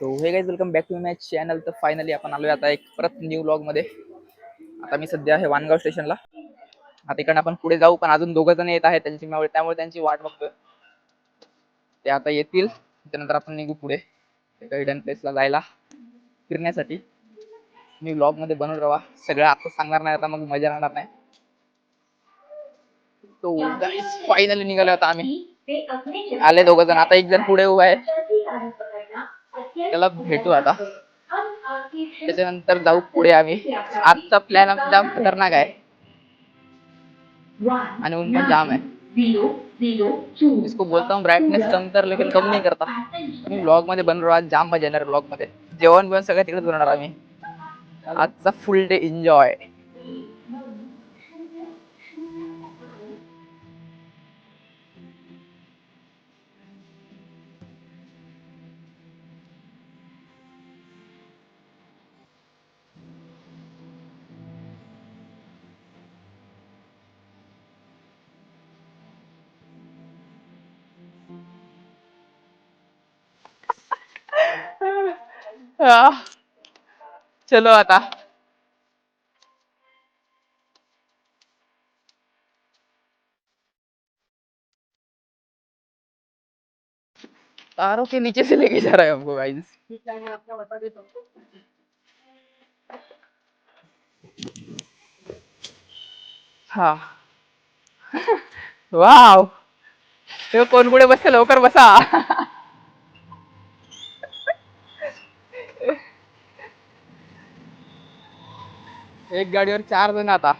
तो हे guys welcome back to my channel. तर फायनली आपण आलोय आता एक परत न्यू व्लॉग मध्ये. आता मी सध्या आहे वानगाव स्टेशनला. आता इकडनं आपण पुढे जाऊ, पण अजून 2 जण येत आहेत त्यामुळे त्यांची वाट बघतोय. ते आता येतील, त्यानंतर आपण निघू पुढे एका हिडन प्लेसला जायला फिरण्यासाठी. मी व्लॉग मध्ये बनवून राहा, सगळं आता सांगणार नाही, आता मग मजा राहणार नाही. तो गाइस फायनली निघालो आता आम्ही. आले 2 जण, आता 1 जण पुढे उभा आहे, त्याला भेटू आता. त्याच्यानंतर जाऊ पुढे आम्ही. आजचा प्लॅन आमचा खतरनाक आहे आणि ऊन पण जाम है. इसको बोलता हूँ ब्राइटनेस कम कर, लेकिन कम नहीं करता. मी व्लॉग मध्ये बनवणार, आज जाम मजा येणार व्लॉग मध्ये. जेवण बिवण सगळं तिकडेच बनवणार आम्ही. आजचा फुल डे एन्जॉय. चलो आता. तारों के नीचे से लेके जा रहा है हमको गाइस. हा वाव. ते कोण पुढे बसते, लवकर बसा. एक गाडीवर 4 जण आता.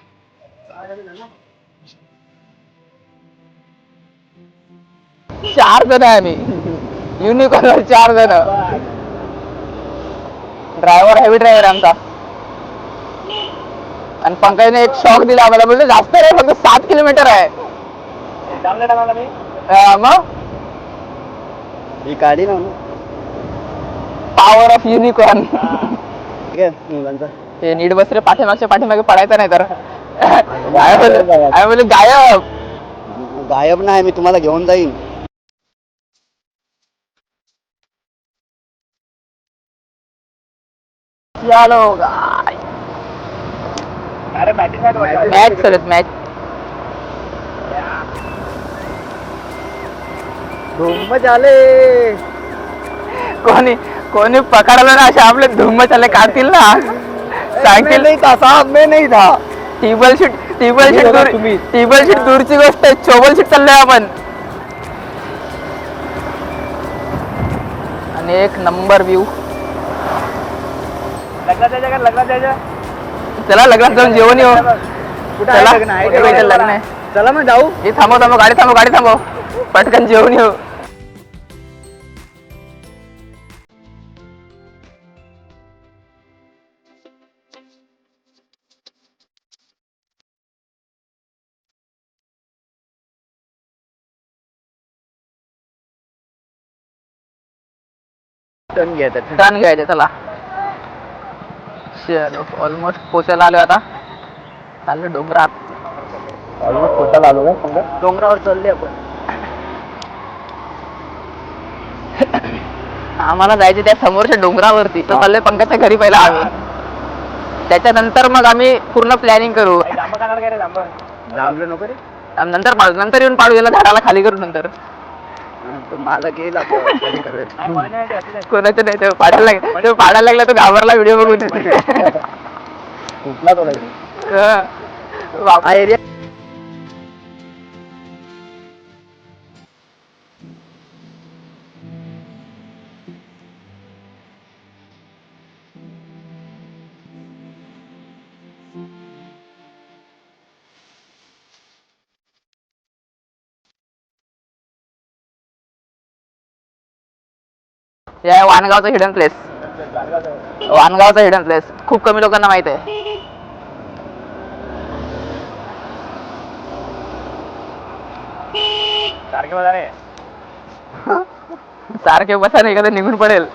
4 जण आहे आम्ही. युनिकॉर्नवर 4 जण. ड्रायव्हर हेवी ड्रायव्हर आमचा. आणि पंकजने एक शॉक दिला आम्हाला, बोलले जास्त नाही, फक्त 7 किलोमीटर आहे. मग ही गाडी ना पॉवर ऑफ युनिकॉर्न. मुलांचा ते नीट बस रे, पाठीमागे पडायचं नाही तर. बोले गायब. गायब नाही, मी तुम्हाला घेऊन जाईन. चलो मॅच चालत मॅच. धुम्म झाले. कोणी पकडलं ना, असे आपले धुम्म चाले काढतील ना. सांगतील नाही था साहब, मैं नहीं था. टेबल शीट दूरची गोष्ट आहे, चोबल शीट चाललोय आपण. आणि एक नंबर व्ह्यू. चला लग्नात जाऊन जेवण येऊ. लग्न आहे. चला मग जाऊ. हे थांबव, गाडी थांबव, पटकन जेवण येऊ. टर्न घ्यायचा. टर्न घ्यायचं. चला चलो ऑलमोस्ट पोचायला आलो आता. चाललो डोंगरात. ऑलमोस्ट पोचायला आलो का? डोंगरावर चालले आपण. आम्हाला जायचे त्या समोरच्या डोंगरावरती. तर चाललोय पंकजच्या घरी पहिला आम्ही. त्याच्यानंतर मग आम्ही पूर्ण प्लॅनिंग करू. जांभलं नको रे. नंतर येऊन पाडू याला, झाडाला खाली करू नंतर. मला गेला कोणाचं नाही, तो पाडायला लागला, तो घाबरला व्हिडिओ बघून. कुठला तो एरिया. या वानगावचा हिडन प्लेस. वानगावचा हिडन प्लेस खूप कमी लोकांना माहित आहे. सारखे बसा नाही, एखादं निघून पडेल.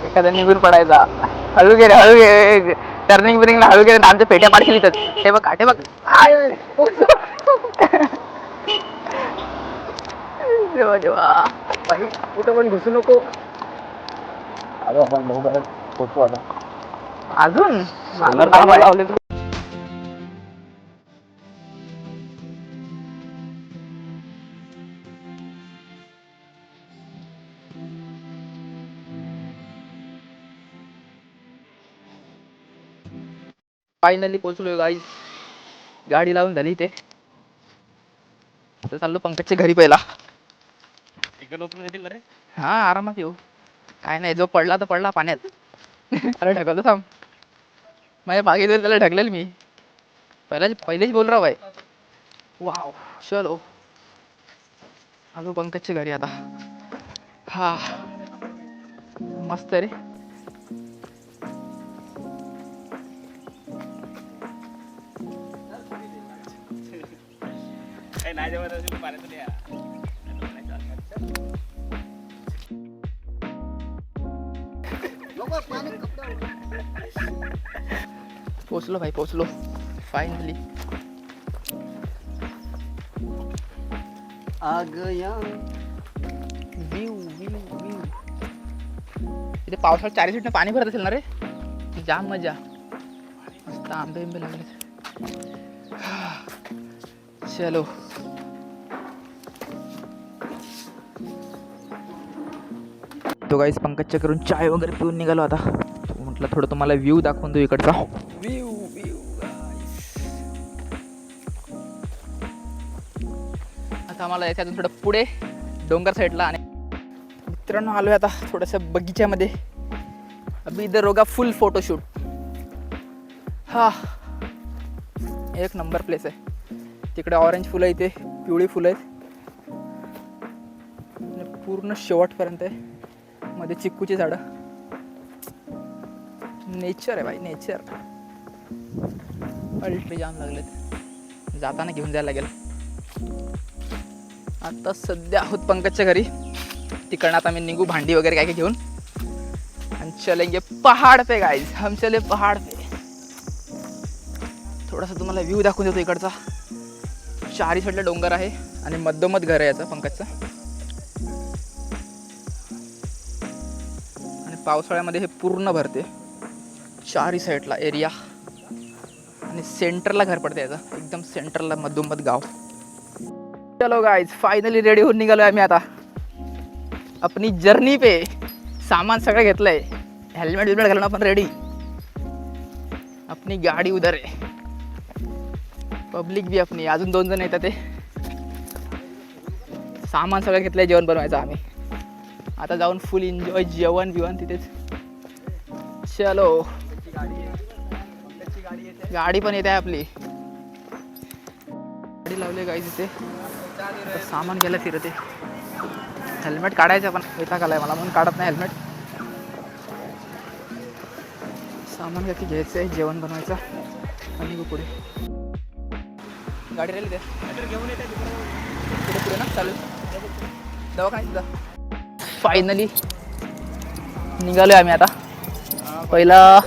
एखादा निघून पडायचा. हळू घे. टर्निंग बिर्निंगला हळू घे, आमच्या पेट्या पाडशील इथं. ते बघ देवा देवा. बाई कुठं पण घुसू नको. आलो आपण लवकर पोचू आता. अजून सांगणार काय मला? लावले. फायनली पोहोचलोय गाईज. गाडी लावून झाली इथे. आता चाललो पंकजच्या घरी पहिला. हा आरामात येऊ. काय नाही, जो पडला तर पडला पाण्यात. अरे ढकलतो थांब. माझ्या मागे त्याला ढकलेल मी. पहिलेच बोल रहा भाई. वाव चलो. आलो पंकजच्या घरी आता. हा मस्त रे. पोचलो भाई, पोचलो फायनली. आ गया. View view view. इथे पावसाळ्यात 4 सीटने पाणी भरत असेल ना रे. जाम मजा. मस्त आंबे आंबे लागले. चलो. तो गाईस पंकजच्या करून चाय वगैरे पिऊन निघालो आता. म्हटलं थोडं तुम्हाला व्ह्यू दाखवून देऊ इकडचा. View view. आता आम्हाला याच्या अजून थोडं पुढे डोंगर साईडला. आणि मित्रांनो आलोय आता थोडंसं बगीच्यामध्ये. अभी इधर होगा फुल फोटोशूट. हा एक नंबर प्लेस आहे. तिकडे ऑरेंज फुलं, इथे पिवळी फुलं आहेत. पूर्ण शेवटपर्यंत आहे. मध्ये चिक्कूची झाडं. नेचर आहे भाई, नेचर. अल्ट्री जाम लागलेत. जाताना घेऊन जायला लागेल. आता सध्या आहोत पंकजच्या घरी. तिकडनं आता मी निघू भांडी वगैरे काय काय घेऊन. आणि चलेंगे पहाड पे गाइस. हम चले पहाड पे. थोडासा तुम्हाला व्ह्यू दाखवून देतो इकडचा. चारी साईडला डोंगर आहे आणि मधोमध घर आहे याचं पंकजचं. आणि पावसाळ्यामध्ये हे पूर्ण भरते. चारी साईडला एरिया. आणि सेंटरला घर पडते याचं. एकदम सेंटरला मधोमध गाव. चलो गाइस फायनली रेडी होऊन निघालोय आम्ही आता अपनी जर्नी पे. सामान सगळं घेतलंय. हेल्मेट विल्मेट घालून आपण रेडी. अपनी गाडी उधर आहे. पब्लिक भी अपनी. अजून 2 जण येतात ते. सामान सगळं घेतलंय जेवण बनवायचं आम्ही. आता जाऊन फुल एन्जॉय जेवण बिवण तिथेच. चलो. गाडी पण येते आपली. गाडी लावली गाईज इथे. सामान घ्यायला फिरते. हेल्मेट काढायचं पण वैताग आलाय मला म्हणून काढत नाही हेल्मेट. सामान काही घ्यायचं आहे, जेवण बनवायचं आणि पुढे गाडी राहिली त्या पुढे पुढे ना चालेल. दवाखान्यात सुद्धा. फायनली निघालोय आम्ही आता. पहिला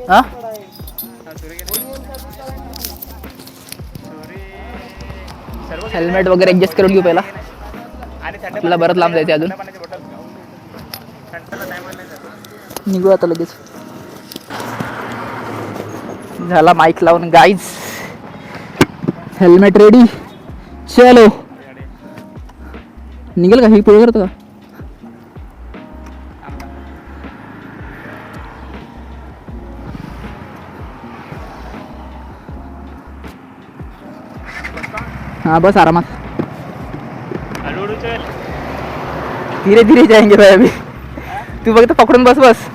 हां हेल्मेट वगैरे ॲडजस्ट करून घेऊ पहिला. आपल्याला बरंच लांब जायचं अजून. निघू आता लगेच. झाला माईक लावून गाईज. Helmet ready. चलो. निघेल का? ही पुढे करतो का? हाँ बस आराम. धीरे धीरे जाएंगे भाई अभी. तू फक्त पकडून बस बस.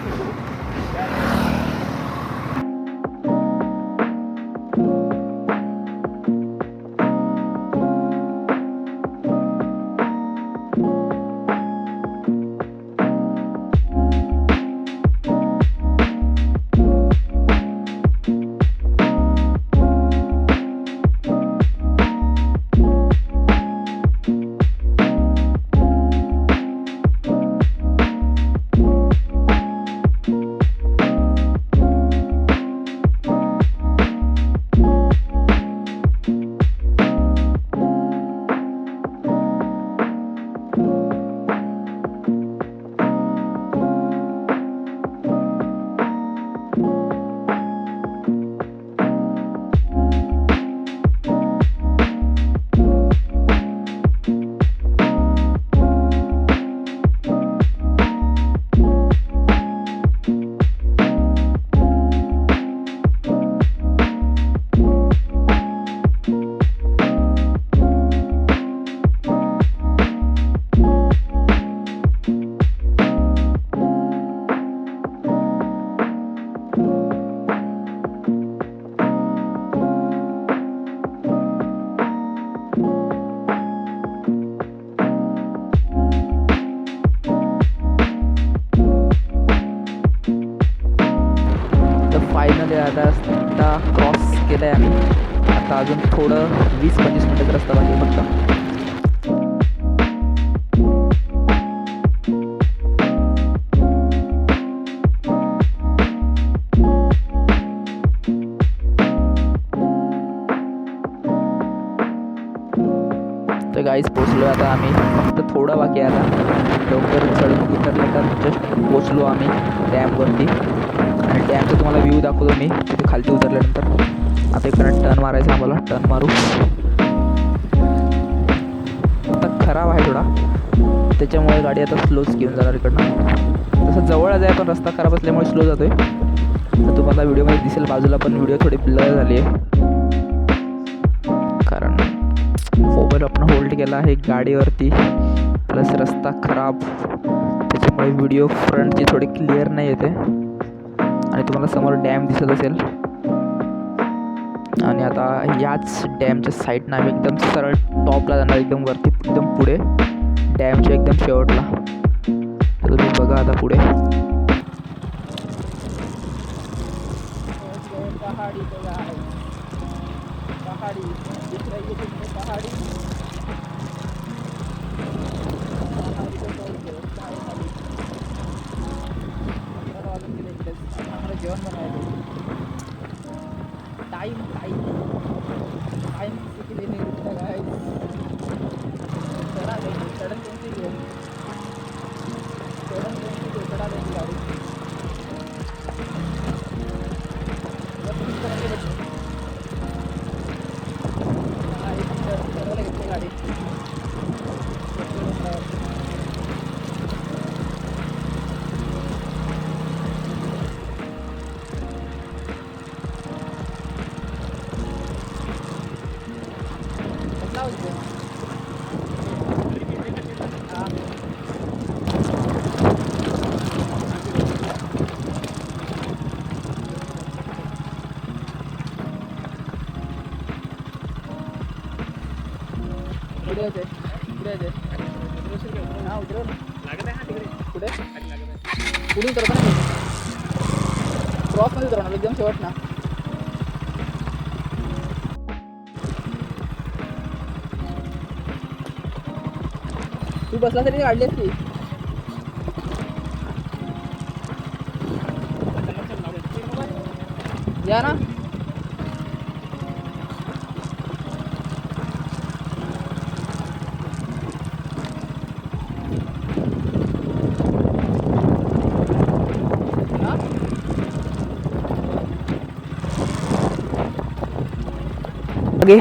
फायनली आता रस्ता क्रॉस केला आहे आम्ही. आता अजून थोडं 20-25 मिनिटाचा रस्ता बाकी आहे फक्त. तर गाईज पोचलो आता आम्ही. फक्त थोडं बाकी आहे आता. डोंगर चढून उतरल्यानंतर जस्ट पोचलो आम्ही डॅमवरती. आणि डॅमचा तुम्हाला व्ह्यू दाखवतो मी तिथे खालती उतरल्यानंतर. आता इकडनं टर्न मारायचं आम्हाला. टर्न मारू. आता खराब आहे थोडा, त्याच्यामुळे गाडी आता स्लोच घेऊन जाणार इकडनं. तसं जवळच आहे पण रस्ता खराब असल्यामुळे स्लो जातोय. तर तुम्हाला व्हिडिओमध्ये दिसेल बाजूला पण व्हिडिओ थोडी ब्लर झाली आहे, कारण मोबाईल आपण होल्ड केला आहे गाडीवरती, प्लस रस्ता खराब, त्याच्यामुळे व्हिडिओ फ्रंटची थोडी क्लिअर नाही येते. आणि तुम्हाला समोर डॅम दिसत असेल. आणि आता याच डॅमच्या साईडनं आम्ही एकदम सरळ टॉपला जाणार, एकदम वरती, एकदम पुढे डॅमच्या एकदम शेवटला. तुम्ही बघा आता पुढे पहाड़ी पहाड़ी दिख रही है तुमको, पहाड़ी जेवण बनवायचं. टाइम किसी के लिए नहीं रुकता गाइस. चढ़ा देंगे, चढ़न कौन सी है, चढ़ा देंगे गाड़ी. गाड़ी पुढून करतो ना क्रॉस मध्ये उतरवणार एकदम शेवट ना. तू बसला तरी काढली असती. या ना. Okay.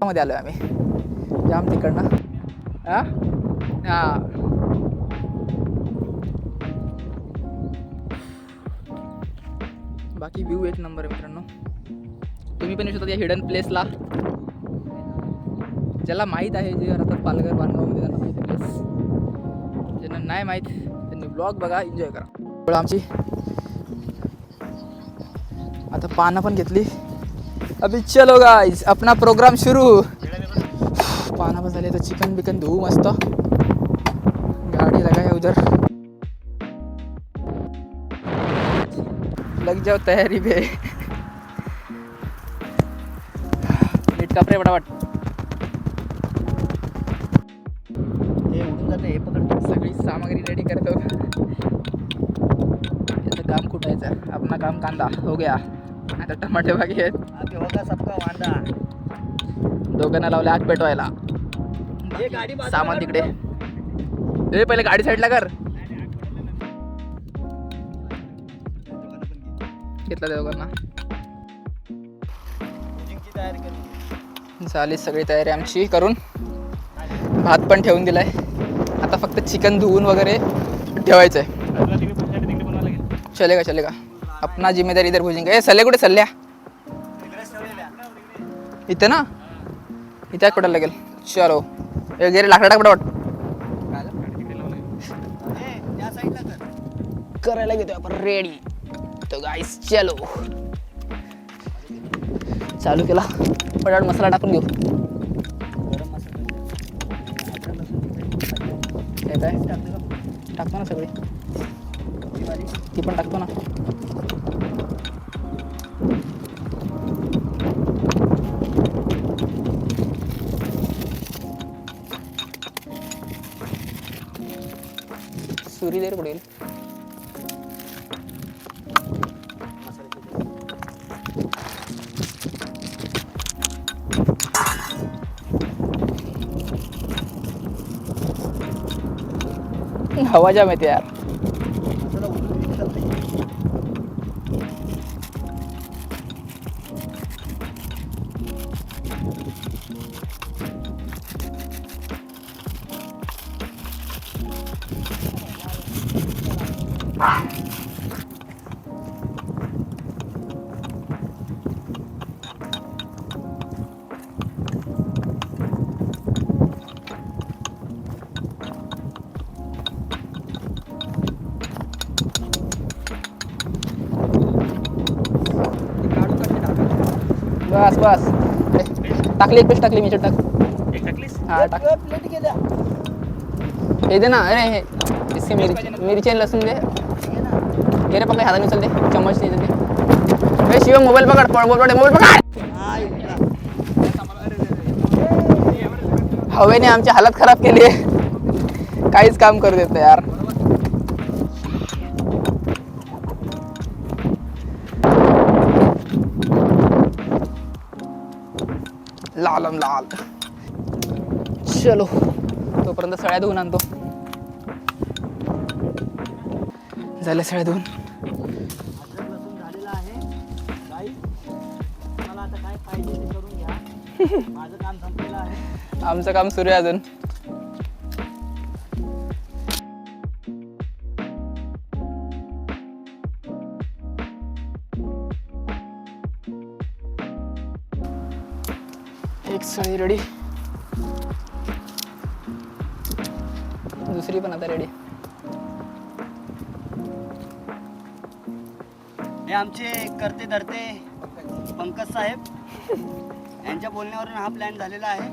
मध्ये आलोय आम्ही जाम तिकडनं. हा बाकी व्ह्यू एक नंबर आहे मित्रांनो. तुम्ही पण येऊ शकता या हिडन प्लेसला. ज्याला माहीत आहे, जे राहतात पालघर वानगावमध्ये, त्यांना माहीत आहे प्लेस. ज्यांना नाही माहीत त्यांनी ब्लॉग बघा, एन्जॉय करा. आमची आता पानं पण घेतली. अभी चलो गाइस, अपना प्रोग्राम शुरू. पाना पण झाले तर चिकन बिकन धुवू मस्त. गाडी लगा है उधर, लग जाओ तयारी पे. नीट कापरे फटाफट. सगळी सामग्री रेडी करतो. याचं काम कुटायचं, अपना काम कांदा हो गया. आता टमाटे बाकी आहेत. सबका वांदा. दोघांना लावले आग पेटवायला. सामान तिकडे. ए पहिले गाडी साईडला कर. घेतला त्या दोघांना. झाली सगळी तयारी आमची करून. भात पण ठेवून दिलाय. आता फक्त चिकन धुवून वगैरे ठेवायचं आहे. चलेगा चलेगा, अपना जिम्मेदारी इधर भुजेंगे. ए सल्ले कुठे सल्ल्या? इथे ना, इथे कुठं लागेल. चलो गेले लाकडा टाक पटापट. करायला घेतो आपण रेडी. तो गाईस चलो, चालू केला. पटापट मसाला टाकून घेऊ. काय टाकतो ना सगळी, ती पण टाकतो ना. सुरी देर पडेल. हवा जाम येते यार. बस बस, टाकली एक पीस टाकली. मी टाक. हाँ टाक. प्लेट गेल्या. हे दे ना. अरे हे इसकी मिरची आणि लसूण दे. घे रे, पकड हाताने उचल दे. चम्मच दे दे. शिव मोबाईल पकड. मोबाईल पकड. हवेने आमची हालत खराब केली आहे. काहीच काम करू देत यार. लालम लाल. चलो तोपर्यंत सळ्या धुवून आणतो. झाल्या सळ्या धुवून. आमचं काम सुरू आहे अजून. एक सळी रेडी, दुसरी पण आता रेडी. हे आमचे करते धरते पंकज साहेब यांच्या बोलण्यावरून हा प्लॅन झालेला आहे.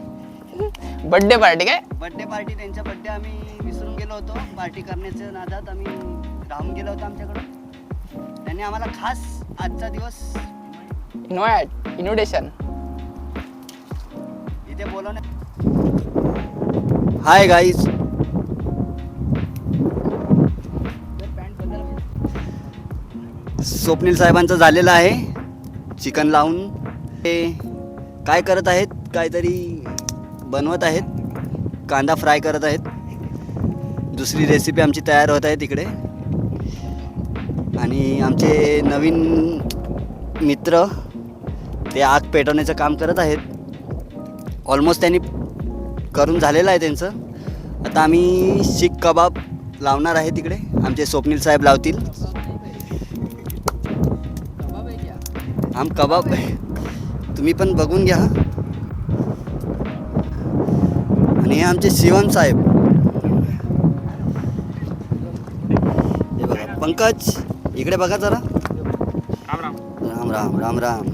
बर्थडे पार्टी काय? Birthday party. त्यांचा बर्थडे आम्ही विसरून गेलो होतो. पार्टी करण्याच्या नादात आम्ही राहून गेलो होतो आमच्याकडून. त्यांनी आम्हाला खास आजचा दिवस इन्व्हिटेशन इथे बोलवणे. हाय गाईज, स्वप्नील साहेबांचं झालेलं आहे चिकन लावून. ते काय करत आहेत, काहीतरी बनवत आहेत. कांदा फ्राय करत आहेत. दुसरी रेसिपी आमची तयार होत आहे तिकडे. आणि आमचे नवीन मित्र ते आग पेटवण्याचं काम करत आहेत. ऑलमोस्ट त्यांनी करून झालेलं आहे त्यांचं. आता आम्ही शीख कबाब लावणार आहे तिकडे. आमचे स्वप्नील साहेब लावतील. कबाब तुम्ही पण बघून घ्या. आणि हे आमचे शिवम साहेब. हे बघा पंकज, इकडे बघा जरा. राम राम राम राम.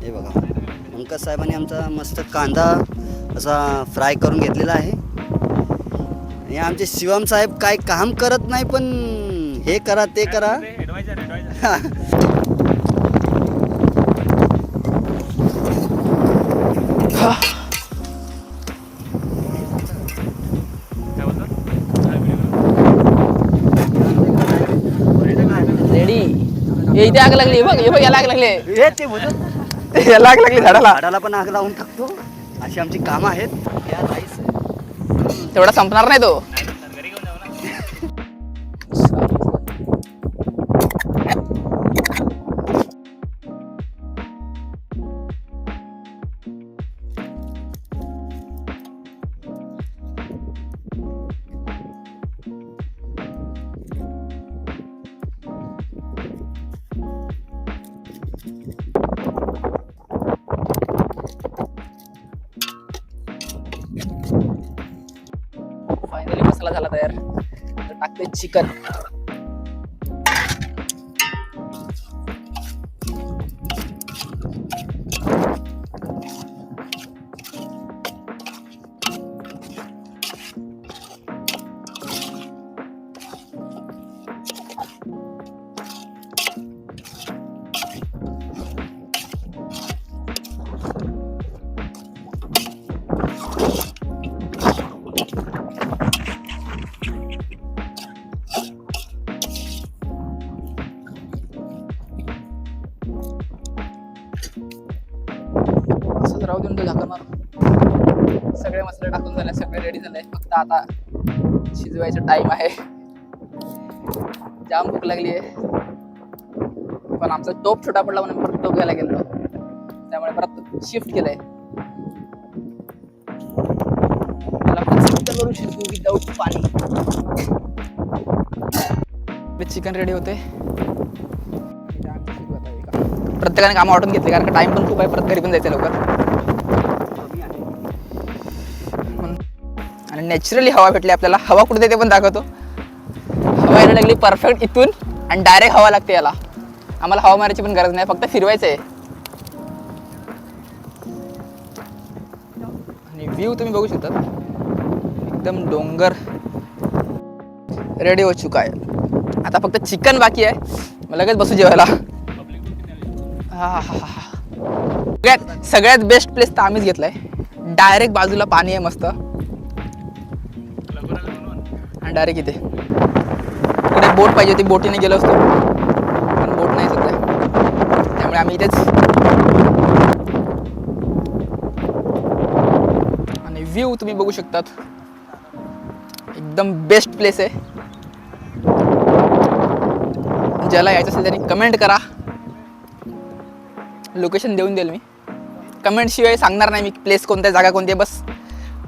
हे बघा पंकज साहेबांनी आमचा मस्त कांदा असा फ्राय करून घेतलेला आहे. आणि आमचे शिवम साहेब काय काम करत नाही, पण हे करा ते करा. रेडी. इथे आग लागली बघ, हे बघ याला आग लागली. याला आग लागली झाडाला. झाडाला पण आग लावून टाकतो. अशी आमची कामं आहेत. तेवढा संपणार नाही तो. फायनली मसाला झाला तयार. तर टाकते चिकन. असंच राहू देऊन तो झाकण मारून. सगळे मसाले टाकून झाले, सगळे रेडी झाले. फक्त आता शिजवायचा टाइम आहे. जाम भूक लागली आहे, पण आमचा टोप छोटा पडला म्हणून परत टोप घ्यायला गेलो. त्यामुळे परत शिफ्ट केलंय. मला पण सिंपल करून शिजवू विदाऊट पाणी. चिकन रेडी होते. प्रत्येकाने कामं वाटून घेतले, कारण का टाइम पण खूप आहे. परत घरी पण जायचं लवकर. आणि नॅचरली हवा भेटली आपल्याला. हवा कुठे ते पण दाखवतो. हवा यायला लागली परफेक्ट इथून, आणि डायरेक्ट हवा लागते याला. आम्हाला हवा मारायची पण गरज नाही, फक्त फिरवायचं आहे. आणि व्ह्यू तुम्ही बघू शकता, एकदम डोंगर रेडी हो चुका आहे. आता फक्त चिकन बाकी आहे. मग लगेच बसू जेवायला. सगळ्यात बेस्ट प्लेस तर आम्हीच घेतलाय. डायरेक्ट बाजूला पाणी आहे मस्त, आणि डायरेक्ट इथे. इकडे बोट पाहिजे होती, बोटीने गेलो असतो, पण बोट नाही सध्या. त्यामुळे आम्ही इथेच. आणि व्ह्यू तुम्ही बघू शकतात, एकदम बेस्ट प्लेस आहे. ज्याला यायचं असेल त्यांनी कमेंट करा. लोकेशन देऊन देईल मी. कमेंट शिवाय सांगणार नाही मी प्लेस कोणत्या, जागा कोणती आहे. बस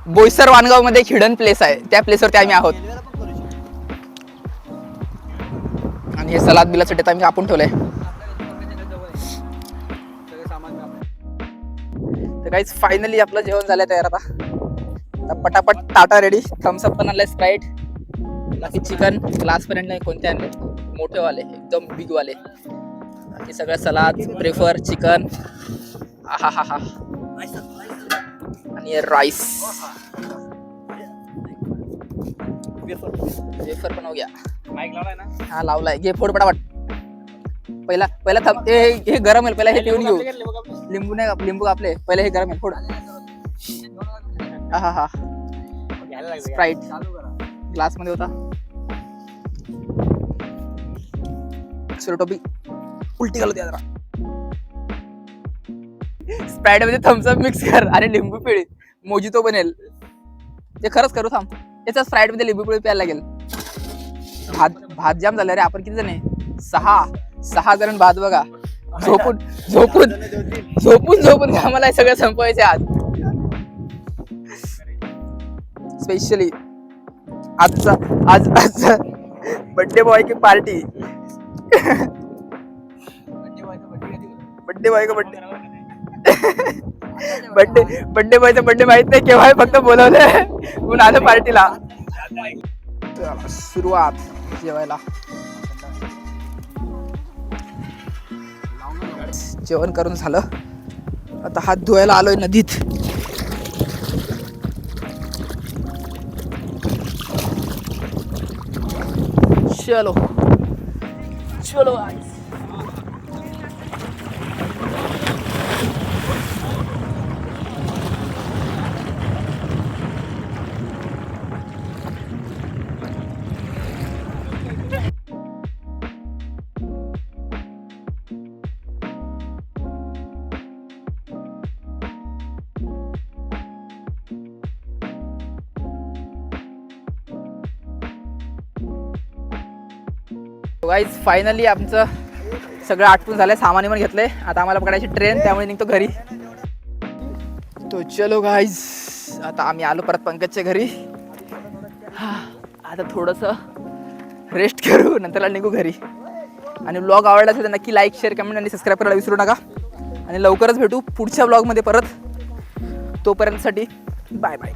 बोईसर वाणगाव मध्ये एक हिडन प्लेस आहे, त्या प्लेसवरती आम्ही आहोत. आणि हे सलाद बिलाचं डेटा आम्ही कापून ठेवलंय. तर काहीच फायनली आपलं जेवण झालंय तयार. आता पटापट टाटा रेडी. थम्सअप पण आणलाय, स्प्राईट, बाकी चिकन ग्लास पर्यंत नाही. कोणते आणले? मोठेवाले, एकदम बिग वाले. बाकी सगळं सलाद, प्रेफर, चिकन, आहा हा हा, आणि राईस. वेफर पण हो गया. माईक लावलाय ना? हा लावलाय. घे फोड पटापट. पहिला हे गरम आहे. पहिला हे पिऊन घेऊ. लिंबू नाही, लिंबू आपले. पहिले हे गरम आहे. फोड. हा हा. स्प्राईट ग्लास मध्ये होता. टोपी उलटी घालू द्या जरा. स्प्राईट मध्ये थम्सअप मिक्स कर. अरे लिंबू पिळी मोजितो बनेल. ते खरंच करू. थांब, त्याचा स्प्राईट मध्ये लिंबू पिळी प्यायला लागेल. भात जाम झाला रे. आपण किती जण आहे? 6 जण भात. बघा, झोपून झोपून झोपून झोपून आम्हाला सगळं संपवायचे आज. स्पेशली आज बर्थडे बॉय की पार्टी. बर्थडे बॉय का बर्थडे बॉयचा बर्थडे माहित नाही केव्हा आहे, फक्त बोलवलंय म्हणून आलं पार्टीला. सुरुवात जेवायला. जेवण करून झालं, आता हात धुवायला आलोय नदीत. चलो चलो गाईज. फायनली आमचं सगळं आटपून झालंय, सामान पण घेतलंय. आता आम्हाला पकडायची ट्रेन, त्यामुळे निघतो घरी. तो चलो गाईज, आता आम्ही आलो परत पंकजच्या घरी. आता थोडंसं रेस्ट करू, नंतरला निघू घरी. आणि व्लॉग आवडला असेल तर नक्की लाईक, शेअर, कमेंट आणि सबस्क्राईब करायला विसरू नका. आणि लवकरच भेटू पुढच्या व्लॉगमध्ये परत. तोपर्यंतसाठी बाय बाय.